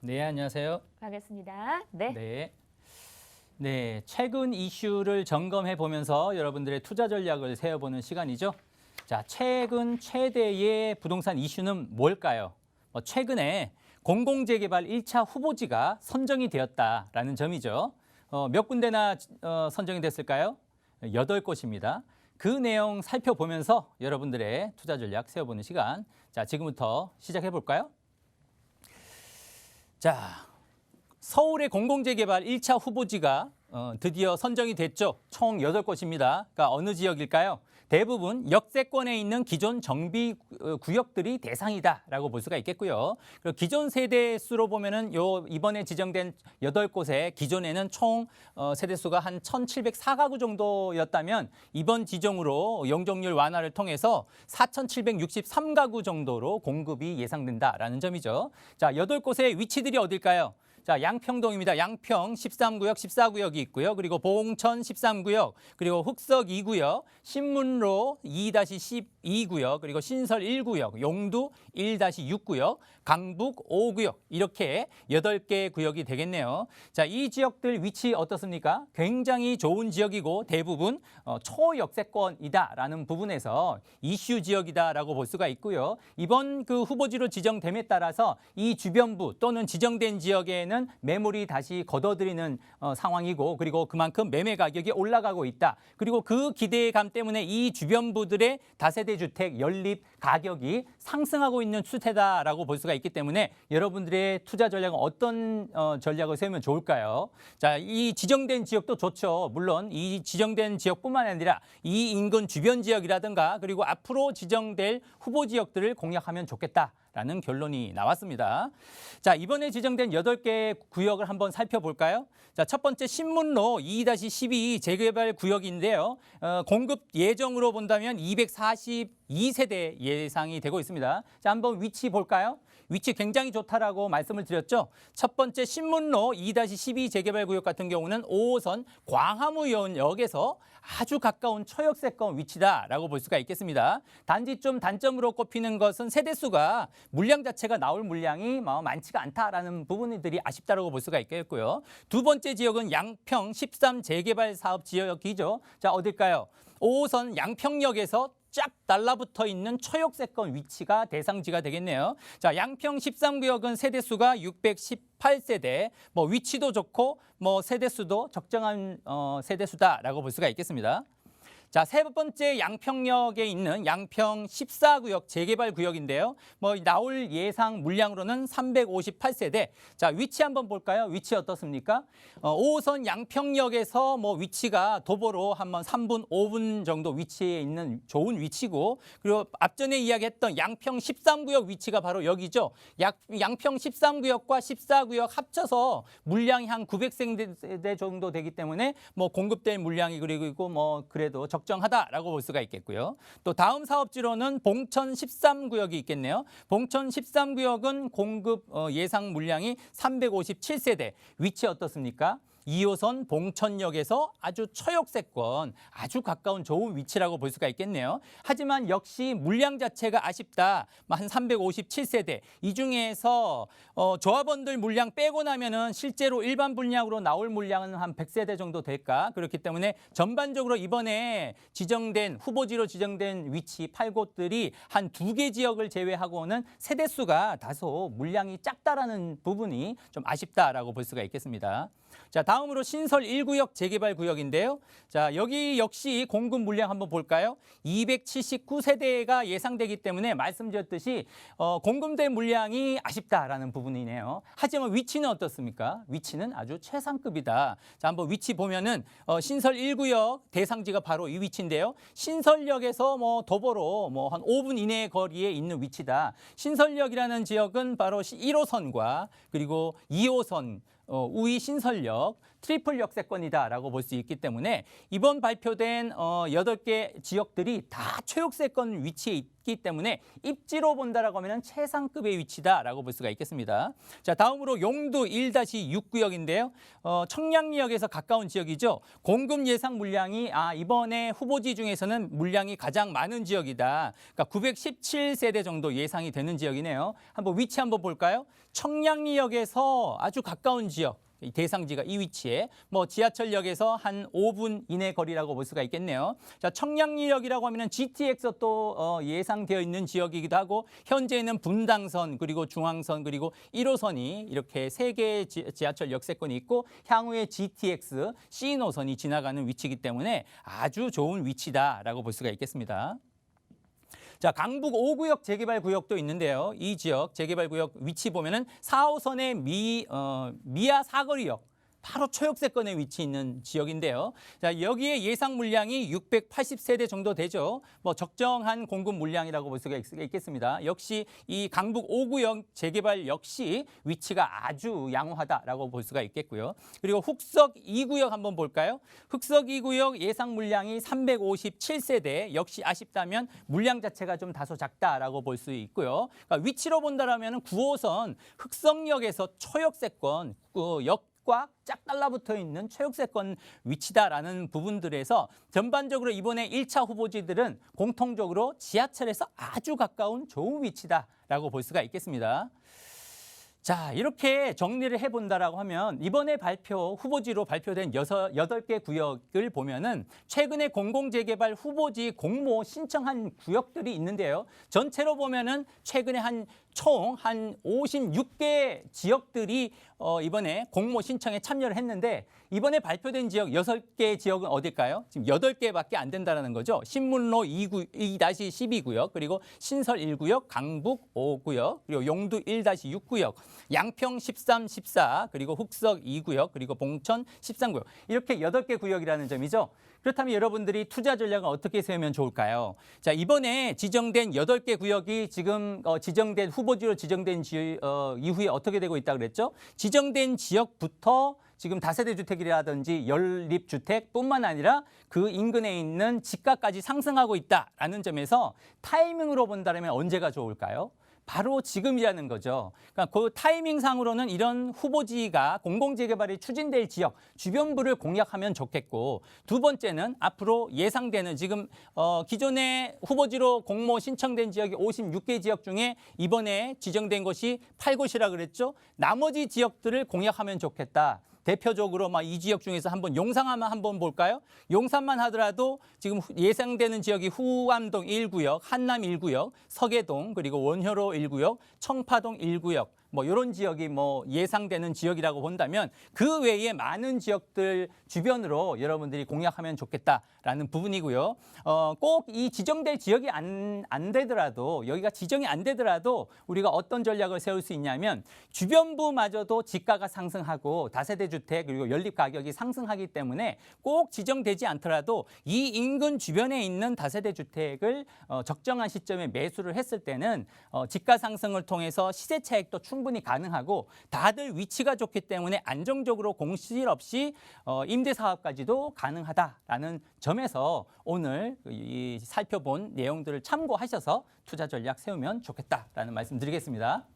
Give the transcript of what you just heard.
네, 안녕하세요. 반갑습니다. 네. 네. 네, 최근 이슈를 점검해 보면서 여러분들의 투자 전략을 세워보는 시간이죠. 자, 최근 최대의 부동산 이슈는 뭘까요? 최근에 공공재개발 1차 후보지가 선정이 되었다라는 점이죠. 몇 군데나 선정이 됐을까요? 8곳입니다. 그 내용 살펴보면서 여러분들의 투자 전략 세워보는 시간. 자, 지금부터 시작해 볼까요? 자, 서울의 공공재개발 1차 후보지가 드디어 선정이 됐죠. 총 8곳입니다. 그러니까 어느 지역일까요? 대부분 역세권에 있는 기존 정비 구역들이 대상이다라고 볼 수가 있겠고요. 그리고 기존 세대 수로 보면은 이번에 지정된 8곳에 기존에는 총 세대 수가 한 1,704가구 정도였다면 이번 지정으로 용적률 완화를 통해서 4,763가구 정도로 공급이 예상된다라는 점이죠. 자, 8곳의 위치들이 어딜까요? 자, 양평동입니다. 양평 13구역, 14구역이 있고요. 그리고 봉천 13구역, 그리고 흑석 2구역, 신문로 2-12구역, 그리고 신설 1구역, 용두 1-6구역, 강북 5구역 이렇게 8개 구역이 되겠네요. 자, 이 지역들 위치 어떻습니까? 굉장히 좋은 지역이고 대부분 초역세권이다라는 부분에서 이슈 지역이다라고 볼 수가 있고요. 이번 그 후보지로 지정됨에 따라서 이 주변부 또는 지정된 지역에는 매물이 다시 걷어들이는 상황이고 그리고 그만큼 매매 가격이 올라가고 있다. 그리고 그 기대감 때문에 이 주변부들의 다세대 주택 연립 가격이 상승하고 있는 추세다라고 볼 수가 있기 때문에 여러분들의 투자 전략은 어떤 전략을 세우면 좋을까요? 자, 이 지정된 지역도 좋죠. 물론 이 지정된 지역뿐만 아니라 이 인근 주변 지역이라든가 그리고 앞으로 지정될 후보 지역들을 공략하면 좋겠다라는 결론이 나왔습니다. 자, 이번에 지정된 8개 구역을 한번 살펴볼까요? 자, 첫 번째 신문로 2-12 재개발 구역인데요. 공급 예정으로 본다면 242세대 예상이 되고 있습니다. 자, 한번 위치 볼까요? 위치 굉장히 좋다라고 말씀을 드렸죠. 첫 번째 신문로 2-12 재개발 구역 같은 경우는 5호선 광화문역에서 아주 가까운 초역세권 위치다라고 볼 수가 있겠습니다. 단지 좀 단점으로 꼽히는 것은 세대수가 물량 자체가 나올 물량이 많지가 않다라는 부분들이 아쉽다라고 볼 수가 있겠고요. 두 번째 지역은 양평 13 재개발 사업 지역이죠. 자, 어딜까요? 5호선 양평역에서 쫙 달라붙어 있는 초역세권 위치가 대상지가 되겠네요. 자, 양평 13구역은 세대수가 618세대, 위치도 좋고 세대수도 적정한 세대수다라고 볼 수가 있겠습니다. 자, 세 번째 양평역에 있는 양평 14구역 재개발 구역인데요. 나올 예상 물량으로는 358세대. 자, 위치 한번 볼까요? 위치 어떻습니까? 5호선 양평역에서 위치가 도보로 한번 3분, 5분 정도 위치에 있는 좋은 위치고 그리고 앞전에 이야기했던 양평 13구역 위치가 바로 여기죠. 양평 13구역과 14구역 합쳐서 물량이 한 900세대 정도 되기 때문에 공급될 물량이 그리고 그래도 적정하다라고 볼 수가 있겠고요. 또 다음 사업지로는 봉천 13구역이 있겠네요. 봉천 13구역은 공급 예상 물량이 357세대. 위치 어떻습니까? 2호선 봉천역에서 아주 초역세권, 아주 가까운 좋은 위치라고 볼 수가 있겠네요. 하지만 역시 물량 자체가 아쉽다. 한 357세대. 이 중에서 조합원들 물량 빼고 나면은 실제로 일반 분량으로 나올 물량은 한 100세대 정도 될까? 그렇기 때문에 전반적으로 이번에 지정된 후보지로 지정된 위치 8곳들이 한 2개 지역을 제외하고는 세대수가 다소 물량이 작다라는 부분이 좀 아쉽다라고 볼 수가 있겠습니다. 자, 다음으로 신설 1구역 재개발 구역인데요. 자, 여기 역시 공급 물량 한번 볼까요? 279세대가 예상되기 때문에 말씀드렸듯이 공급된 물량이 아쉽다라는 부분이네요. 하지만 위치는 어떻습니까? 위치는 아주 최상급이다. 자, 한번 위치 보면은 신설 1구역 대상지가 바로 이 위치인데요. 신설역에서 도보로 한 5분 이내 거리에 있는 위치다. 신설역이라는 지역은 바로 1호선과 그리고 2호선 우이 신설역 트리플 역세권이다라고 볼 수 있기 때문에 이번 발표된 8개 지역들이 다 초역세권 위치에 높기 때문에 입지로 본다라고 하면 최상급의 위치다라고 볼 수가 있겠습니다. 자, 다음으로 용두 1-6 구역인데요. 청량리역에서 가까운 지역이죠. 공급 예상 물량이 이번에 후보지 중에서는 물량이 가장 많은 지역이다. 그러니까 917세대 정도 예상이 되는 지역이네요. 한번 위치 한번 볼까요? 청량리역에서 아주 가까운 지역. 이 대상지가 이 위치에 지하철역에서 한 5분 이내 거리라고 볼 수가 있겠네요. 자, 청량리역이라고 하면은 GTX 또 예상되어 있는 지역이기도 하고 현재는 분당선 그리고 중앙선 그리고 1호선이 이렇게 세 개의 지하철 역세권이 있고 향후에 GTX C노선이 지나가는 위치이기 때문에 아주 좋은 위치다라고 볼 수가 있겠습니다. 자, 강북 5구역 재개발 구역도 있는데요. 이 지역 재개발 구역 위치 보면은 4호선의 미아 사거리역 바로 초역세권에 위치 있는 지역인데요. 자, 여기에 예상 물량이 680세대 정도 되죠. 적정한 공급 물량이라고 볼 수가 있겠습니다. 역시 이 강북 5구역 재개발 역시 위치가 아주 양호하다라고 볼 수가 있겠고요. 그리고 흑석 2구역 한번 볼까요? 흑석 2구역 예상 물량이 357세대 역시 아쉽다면 물량 자체가 좀 다소 작다라고 볼 수 있고요. 그러니까 위치로 본다라면 9호선 흑석역에서 초역세권 역 쫙 달라붙어 있는 초역세권 위치다라는 부분들에서 전반적으로 이번에 1차 후보지들은 공통적으로 지하철에서 아주 가까운 좋은 위치다라고 볼 수가 있겠습니다. 자, 이렇게 정리를 해본다라고 하면 이번에 후보지로 발표된 8개 구역을 보면은 최근에 공공재개발 후보지 공모 신청한 구역들이 있는데요. 전체로 보면은 최근에 총 56개 지역들이 이번에 공모 신청에 참여를 했는데 이번에 발표된 지역 6개 지역은 어딜까요? 지금 8개밖에 안 된다는 거죠. 신문로 2-12구역, 그리고 신설 1구역, 강북 5구역, 그리고 용두 1-6구역, 양평 13, 14, 그리고 흑석 2구역, 그리고 봉천 13구역. 이렇게 8개 구역이라는 점이죠. 그렇다면 여러분들이 투자 전략을 어떻게 세우면 좋을까요? 자, 이번에 지정된 8개 구역이 지금 후보지로 지정된 이후에 어떻게 되고 있다고 그랬죠? 지정된 지역부터 지금 다세대 주택이라든지 연립주택뿐만 아니라 그 인근에 있는 집가까지 상승하고 있다라는 점에서 타이밍으로 본다면 언제가 좋을까요? 바로 지금이라는 거죠. 그러니까 그 타이밍상으로는 이런 후보지가 공공재개발이 추진될 지역 주변부를 공략하면 좋겠고, 두 번째는 앞으로 예상되는 지금 기존에 후보지로 공모 신청된 지역이 56개 지역 중에 이번에 지정된 곳이 8곳이라 그랬죠. 나머지 지역들을 공략하면 좋겠다. 대표적으로 이 지역 중에서 용산만 볼까요? 용산만 하더라도 지금 예상되는 지역이 후암동 1구역, 한남 1구역, 서계동, 그리고 원효로 1구역, 청파동 1구역, 이런 지역이 예상되는 지역이라고 본다면 그 외에 많은 지역들 주변으로 여러분들이 공략하면 좋겠다라는 부분이고요. 꼭 이 지정될 지역이 안 되더라도, 여기가 지정이 안 되더라도 우리가 어떤 전략을 세울 수 있냐면 주변부마저도 집가가 상승하고 다세대 주택 그리고 연립 가격이 상승하기 때문에 꼭 지정되지 않더라도 이 인근 주변에 있는 다세대 주택을 적정한 시점에 매수를 했을 때는 집가 상승을 통해서 시세 차익도 충분히 가능하고 다들 위치가 좋기 때문에 안정적으로 공실 없이 임대 사업까지도 가능하다라는 점에서 오늘 살펴본 내용들을 참고하셔서 투자 전략 세우면 좋겠다라는 말씀 드리겠습니다.